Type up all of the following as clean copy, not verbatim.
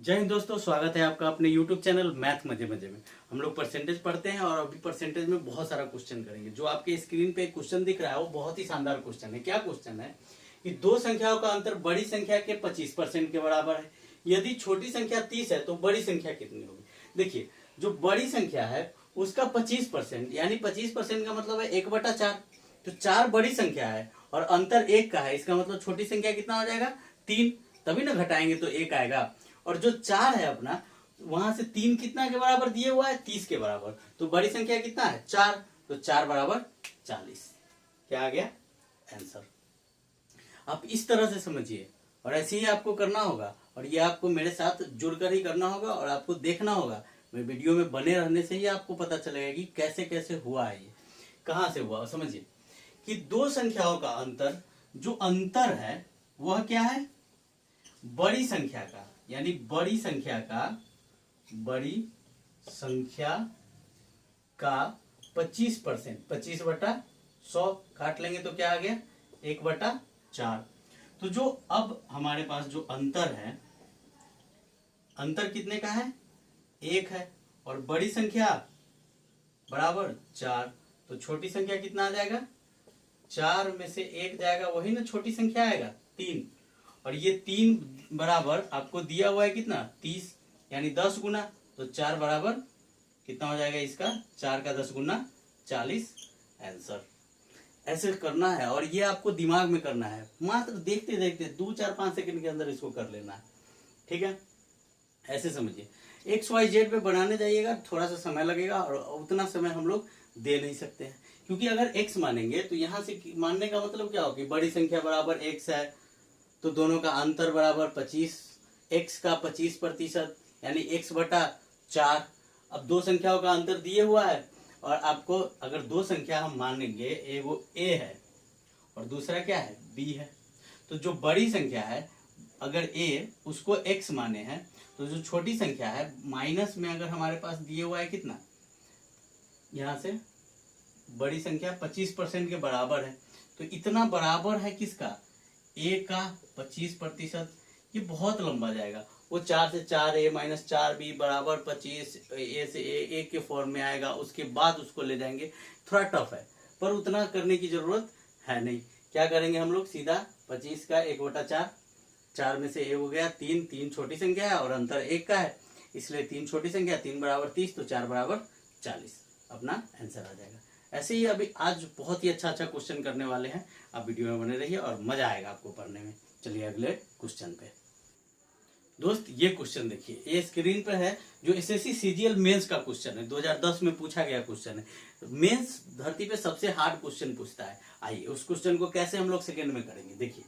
जय हिंद दोस्तों, स्वागत है आपका अपने YouTube चैनल मैथ मजे मजे में। हम लोग परसेंटेज पढ़ते हैं और अभी परसेंटेज में बहुत सारा क्वेश्चन करेंगे। जो आपके स्क्रीन पे क्वेश्चन दिख रहा है वो बहुत ही शानदार क्वेश्चन है। क्या क्वेश्चन है कि दो संख्याओं का अंतर बड़ी संख्या के 25% के बराबर है। यदि छोटी संख्या 30 है तो बड़ी संख्या कितनी होगी। देखिए, जो बड़ी संख्या है उसका 25% यानी 25% का मतलब है 1/4। तो 4 बड़ी संख्या है और अंतर 1 का है, इसका मतलब छोटी संख्या कितना हो जाएगा 3। तभी ना घटाएंगे तो 1 आएगा। और जो 4 है अपना, वहां से 3 कितना के बराबर दिए हुआ है 30 के बराबर। तो बड़ी संख्या कितना है 4, तो 4 बराबर 40। क्या आ गया आंसर। आप इस तरह से समझिए और ऐसे ही आपको करना होगा। और ये आपको मेरे साथ जुड़कर ही करना होगा और आपको देखना होगा। मैं वीडियो में बने रहने से ही आपको पता चलेगा कि कैसे कैसे हुआ है, ये कहां से हुआ। समझिए कि दो संख्याओं का अंतर, जो अंतर है वह क्या है बड़ी संख्या का, यानी बड़ी संख्या का 25%, 25/100 काट लेंगे तो क्या आ गया 1/4। तो जो अब हमारे पास जो अंतर है, अंतर कितने का है 1 है और बड़ी संख्या बराबर 4। तो छोटी संख्या कितना आ जाएगा 4 में से 1 जाएगा, वही ना छोटी संख्या आएगा 3। और ये 3 बराबर आपको दिया हुआ है कितना 30, यानी 10 गुना। तो 4 बराबर कितना हो जाएगा इसका 4 का 10 गुना 40 आंसर। ऐसे करना है और ये आपको दिमाग में करना है। मात्र देखते देखते 2, 4, 5 सेकंड के अंदर इसको कर लेना है। ठीक है, ऐसे समझिए। XYZ पे बनाने जाइएगा थोड़ा सा समय लगेगा और उतना समय हम लोग दे नहीं सकते हैं, क्योंकि अगर x मानेंगे तो यहां से मानने का मतलब क्या हो कि बड़ी संख्या बराबर x है तो दोनों का अंतर बराबर 25, x का 25% यानी x/4। अब दो संख्याओं का अंतर दिए हुआ है और आपको अगर दो संख्या हम मानेंगे, वो a है और दूसरा क्या है b है। तो जो बड़ी संख्या है अगर a उसको x माने हैं, तो जो छोटी संख्या है माइनस में अगर हमारे पास दिए हुआ है कितना, यहां से बड़ी संख्या 25% के बराबर है। तो इतना बराबर है किसका a का 25%। ये बहुत लंबा जाएगा। वो 4 से 4a - 4b बराबर 25, a से a के फॉर्म में आएगा, उसके बाद उसको ले जाएंगे। थोड़ा टफ है पर उतना करने की जरूरत है नहीं। क्या करेंगे हम लोग सीधा 25 का 1/4, 4 में से a हो गया 3, 3 छोटी संख्या है और अंतर 1 का है, इसलिए 3 छोटी संख्या, 3 बराबर 30 तो 4 बराबर 40 अपना आंसर आ जाएगा। ऐसे ही अभी आज बहुत ही अच्छा क्वेश्चन करने वाले हैं। आप वीडियो में बने रहिए और मजा आएगा आपको पढ़ने में। चलिए अगले क्वेश्चन पे। दोस्त ये क्वेश्चन देखिए, ये स्क्रीन पर है जो एसएससी सीजीएल मेंस का क्वेश्चन है, 2010 में पूछा गया क्वेश्चन है। मेंस धरती पे सबसे हार्ड क्वेश्चन पूछता है। आइए उस क्वेश्चन को कैसे हम लोग सेकंड में करेंगे। देखिए,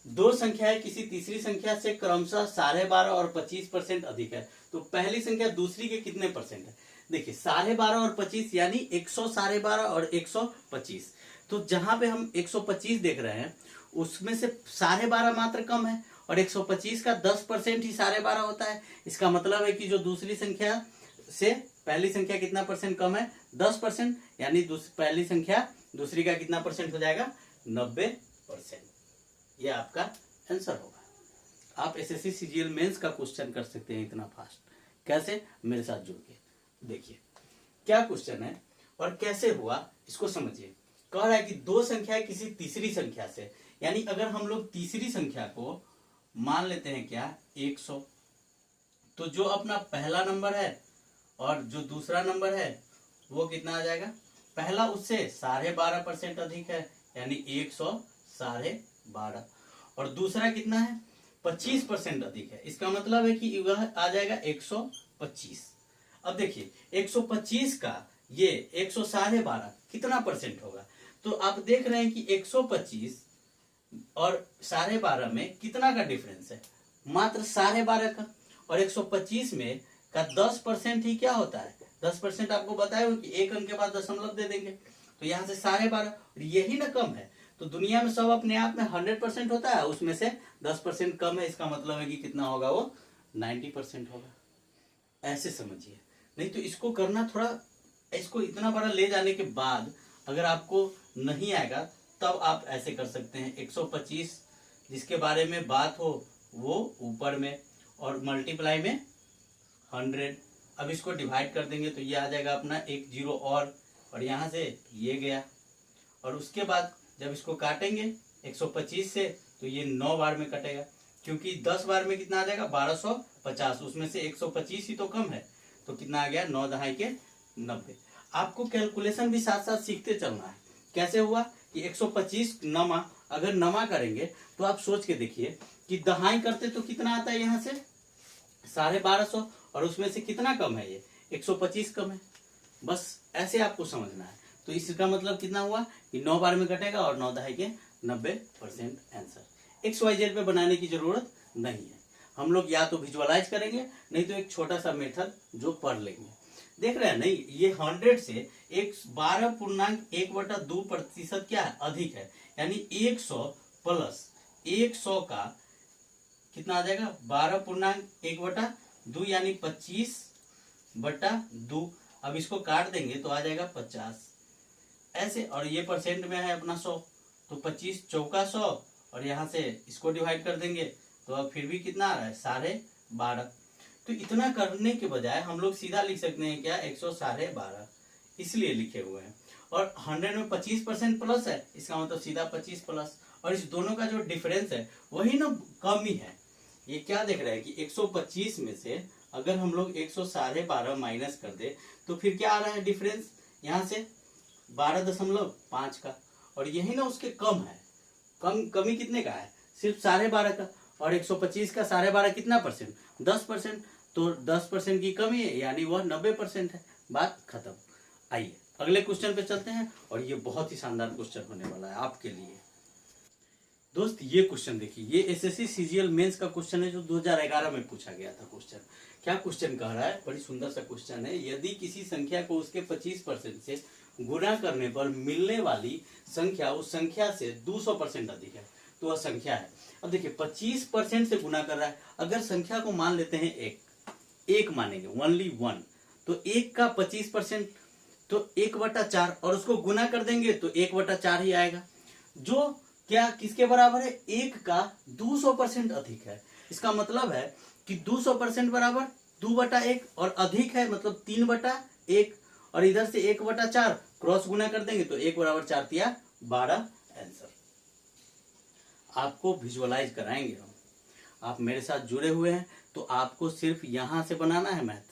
दो संख्याएं किसी तीसरी संख्या से क्रमशः 12.5 और 25% अधिक है, तो पहली संख्या दूसरी के कितने परसेंट है। देखिए 12.5 और 25 यानी 112.5 और 125। तो जहां पे हम 125 देख रहे हैं उसमें से 12.5 मात्र कम है और 125 का 10% ही 12.5 होता है। इसका मतलब है कि जो दूसरी संख्या से पहली संख्या कितना परसेंट कम है 10%, यानी पहली संख्या दूसरी का कितना परसेंट हो जाएगा 90%। ये आपका आंसर होगा। आप एसएससी सीजीएल मेंस का क्वेश्चन कर सकते हैं इतना फास्ट। कैसे, मेरे साथ जुड़ के देखिए क्या क्वेश्चन है और कैसे हुआ इसको समझिए। कह रहा है कि दो संख्याएं किसी तीसरी संख्या से, यानी अगर हम लोग तीसरी संख्या को मान लेते हैं क्या 100, तो जो अपना पहला नंबर है और जो दूसरा नंबर है वो कितना आ जाएगा, पहला उससे 12.5% अधिक है यानी 112.5 और दूसरा कितना है 25% अधिक है। इसका मतलब है कि वह आ जाएगा 125। अब देखिए 125 का ये 112.5 कितना परसेंट होगा। तो आप देख रहे हैं कि 125 और 12.5 में कितना का डिफरेंस है, मात्र 12.5 का। और 125 में का 10% ही क्या होता है, 10% आपको बताया हो कि एक अंक के बाद दशमलव दे देंगे। तो यहां से 12.5 यही ना कम है। तो दुनिया में सब अपने आप में 100% होता है, उसमें से 10% कम है, इसका मतलब है कि कितना होगा वो 90% होगा। ऐसे समझिए, नहीं तो इसको करना थोड़ा, इसको इतना बड़ा ले जाने के बाद अगर आपको नहीं आएगा तब आप ऐसे कर सकते हैं। 125 जिसके बारे में बात हो वो ऊपर में और मल्टीप्लाई में 100। अब इसको डिवाइड कर देंगे तो ये आ जाएगा अपना एक जीरो और यहाँ से ये गया। और उसके बाद जब इसको काटेंगे 125 से तो ये 9 बार में कटेगा, क्योंकि 10 बार में कितना आ जाएगा 1250, उसमें से 125 ही तो कम है, तो कितना आ गया 9 दहाई के 90। आपको कैलकुलेशन भी साथ साथ सीखते चलना है। कैसे हुआ कि 125 नमा, अगर नमा करेंगे तो आप सोच के देखिए कि दहाई करते तो कितना आता है, यहाँ से 1250 और उसमें से कितना कम है, ये 125 कम है। बस ऐसे आपको समझना है। तो इसका मतलब कितना हुआ कि 9 बार में कटेगा और 9 दहाई के 90% आंसर। XYZ पे बनाने की जरूरत नहीं है, हम लोग या तो विजुअलाइज करेंगे, नहीं तो एक छोटा सा मेथड जो पढ़ लेंगे। देख रहे हैं नहीं, ये 100 से 12.1/2% क्या है, अधिक है। यानी 100 प्लस 100 का कितना आ जाएगा 12.1/2 यानी 25/2। अब इसको काट देंगे तो आ जाएगा 50 ऐसे, और ये परसेंट में है अपना 100, तो 25 चौका 100 और यहाँ से इसको डिवाइड कर देंगे तो अब फिर भी कितना आ रहा है 12.5। तो इतना करने के बजाय हम लोग सीधा लिख सकते हैं क्या 112.5, इसलिए लिखे हुए हैं। और 100 में 25% प्लस है, इसका मतलब सीधा 25 प्लस, और इस दोनों का जो डिफरेंस है वही ना कम ही है। ये क्या देख रहा है कि 125 में से अगर हम लोग 112.5 माइनस कर दे तो फिर क्या आ रहा है डिफरेंस, यहाँ से 12.5 का, और यही ना उसके कम है। कमी कितने का है, सिर्फ 12.5 का, और 125 का 12.5 कितना परसेंट, 10%, तो 10% की कमी है, यानी वह 90% है। बात खत्म। आइए अगले क्वेश्चन पे चलते हैं, और ये बहुत ही शानदार क्वेश्चन होने वाला है आपके लिए। दोस्त ये क्वेश्चन देखिए, ये एसएससी सीजीएल मेंस का क्वेश्चन है जो 2011 में पूछा गया था क्वेश्चन। क्या क्वेश्चन कह रहा है, बड़ी सुंदर सा क्वेश्चन है। यदि किसी संख्या को उसके 25% से गुणा करने पर मिलने वाली संख्या उस संख्या से 200% अधिक है तो वह संख्या है। अब देखिए 25% से गुणा कर रहा है, अगर संख्या को मान लेते हैं एक मानेंगे, ओनली 1, तो 1 का 25% तो 1/4, और उसको गुना कर देंगे तो 1/4 ही आएगा, जो क्या किसके बराबर है, 1 का 200% अधिक है। इसका मतलब है कि 200% बराबर 2/1 और अधिक है मतलब 3/1, और इधर से 1/4 क्रॉस गुना कर देंगे तो 1 बराबर 4 तिया 12 आंसर। आपको विजुअलाइज कराएंगे हम, आप मेरे साथ जुड़े हुए हैं तो आपको सिर्फ यहां से बनाना है मैथ,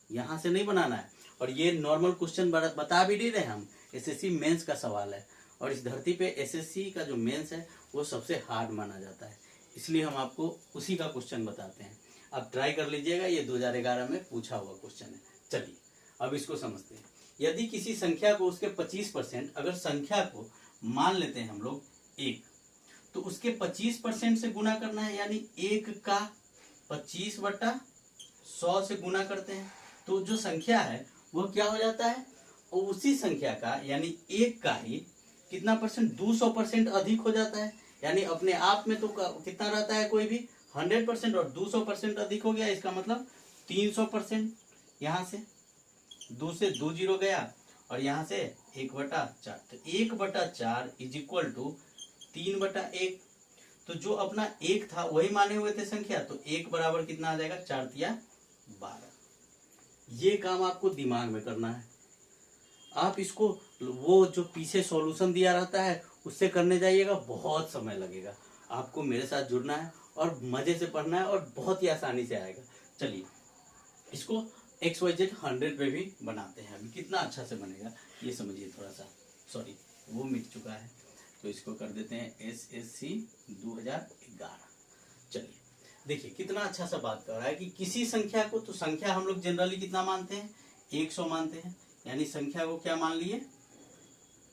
यहां से नहीं बनाना है। और ये नॉर्मल क्वेश्चन बता भी नहीं रहे हम, एसएससी मेंस का सवाल है, और इस धरती पे एसएससी का जो मेंस है वो सबसे हार्ड माना जाता है, इसलिए हम आपको उसी का क्वेश्चन बताते हैं। आप ट्राई कर लीजिएगा, ये 2011 में पूछा हुआ क्वेश्चन है। चलिए अब इसको समझते हैं। यदि किसी संख्या को उसके 25%, अगर संख्या को मान लेते हैं हम लोग 1, तो उसके 25% से गुना करना है, यानी 1 का 25/100 से गुना करते हैं तो जो संख्या है वो क्या हो जाता है, और उसी संख्या का यानी 1 का ही कितना परसेंट, 200% अधिक हो जाता है। यानी अपने आप में तो कितना रहता है कोई भी 100%, और 200% अधिक हो गया, इसका मतलब 300%। यहाँ से 2 से 2 जीरो गया, और यहाँ से 1/4, तो 1/4 इज इक्वल टू 3/1। तो जो अपना 1 था वही माने हुए थे संख्या, तो 1 बराबर कितना आ जाएगा 4 तिया 12। ये काम आपको दिमाग में करना है। आप इसको वो जो पीछे सॉल्यूशन दिया रहता है उससे करने जाइएगा, बहुत समय लगेगा। आपको मेरे साथ जुड़ना है और मजे से पढ़ना है, और बहुत ही आसानी से आएगा। चलिए इसको XYZ 100 पे भी बनाते हैं। अभी कितना अच्छा से बनेगा ये समझिए थोड़ा सा, सॉरी वो मिट चुका है, तो इसको कर देते हैं SSC 2011। चलिए देखिए कितना अच्छा सा बात कर रहा है कि किसी संख्या को, तो संख्या हम लोग जनरली कितना मानते हैं 100 मानते हैं, यानी संख्या को क्या मान लिए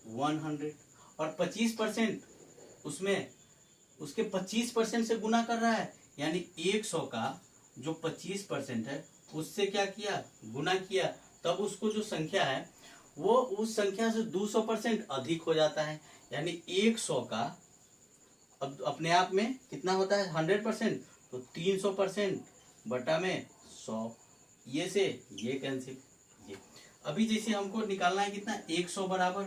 100, और 25% उसमें उसके 25% से गुना कर रहा है, यानी 100 का जो 25% है उससे क्या किया गुना किया, तब उसको जो संख्या है वो उस संख्या से 200% अधिक हो जाता है। यानी 100 का अब अपने आप में कितना होता है 100%, तो 300% बटा में 100, ये से ये कैंसिल। ये अभी जैसे हमको निकालना है कितना 100 बराबर,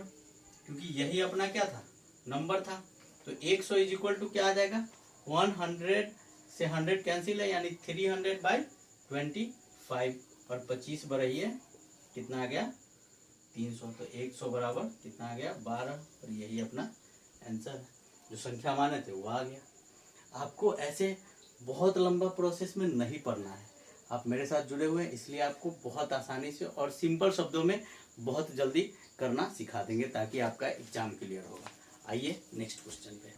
क्योंकि यही अपना क्या था नंबर था, तो 100 इज इक्वल टू क्या आ जाएगा 100 से 100 कैंसिल है, यानी 300/25 और 25 बढ़ाइए कितना आ गया 300, तो 100 बराबर कितना आ गया 12, और यही अपना आंसर है। जो संख्या माने थे वो आ गया। आपको ऐसे बहुत लंबा प्रोसेस में नहीं पढ़ना है, आप मेरे साथ जुड़े हुए हैं इसलिए आपको बहुत आसानी से और सिंपल शब्दों में बहुत जल्दी करना सिखा देंगे ताकि आपका एग्जाम क्लियर होगा। आइए नेक्स्ट क्वेश्चन पे।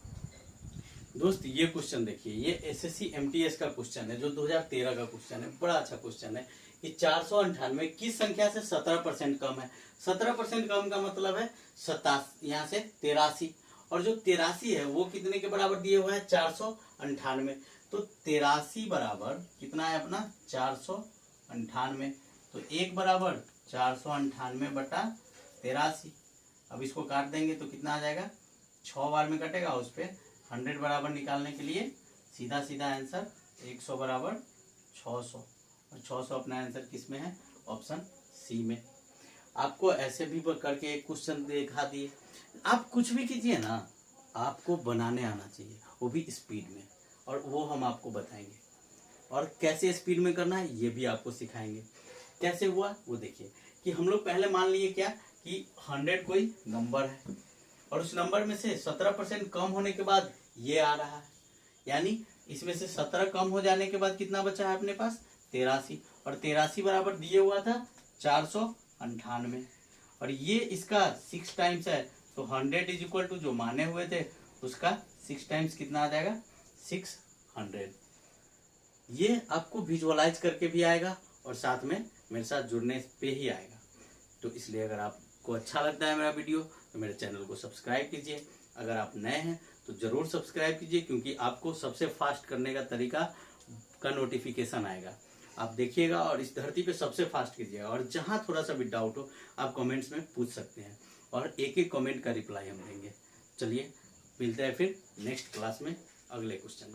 दोस्त ये क्वेश्चन देखिए, ये एसएससी एमटीएस का क्वेश्चन है जो 2013 का क्वेश्चन है, बड़ा अच्छा क्वेश्चन है कि 498 किस संख्या से 17% कम है। 17% कम का मतलब है 87, यहाँ से 83, और जो 83 है वो कितने के बराबर दिए हुआ है 498, तो 83 बराबर कितना है अपना 498, तो 1 बराबर 498/83। अब इसको काट देंगे तो कितना आ जाएगा 6 बार में कटेगा, उस पर 100 बराबर निकालने के लिए सीधा सीधा आंसर 100 बराबर 600, और 600 अपना आंसर किस में है ऑप्शन सी में। आपको ऐसे भी करके एक क्वेश्चन दिखा दिए। आप कुछ भी कीजिए ना, आपको बनाने आना चाहिए, वो भी स्पीड में, और वो हम आपको बताएंगे। और कैसे स्पीड में करना है ये भी आपको सिखाएंगे। कैसे हुआ वो देखिए कि हम लोग पहले मान लिए क्या कि 100 कोई नंबर है और उस नंबर में से 17% कम होने के बाद ये आ रहा है, यानी इसमें से 17 कम हो जाने के बाद कितना बचा है अपने पास 83, और 83 बराबर दिए हुआ था 498, और ये इसका 6 टाइम्स है, तो 100 इज इक्वल टू जो माने हुए थे उसका 6 टाइम्स कितना आ जाएगा 600। ये आपको विजुअलाइज करके भी आएगा और साथ में मेरे साथ जुड़ने पे ही आएगा। तो इसलिए अगर आपको अच्छा लगता है मेरा वीडियो तो मेरे चैनल को सब्सक्राइब कीजिए। अगर आप नए हैं तो जरूर सब्सक्राइब कीजिए, क्योंकि आपको सबसे फास्ट करने का तरीका का नोटिफिकेशन आएगा, आप देखिएगा और इस धरती पे सबसे फास्ट कीजिएगा। और जहां थोड़ा सा भी डाउट हो आप कमेंट्स में पूछ सकते हैं और एक एक कमेंट का रिप्लाई हम देंगे। चलिए मिलते हैं फिर नेक्स्ट क्लास में अगले क्वेश्चन में।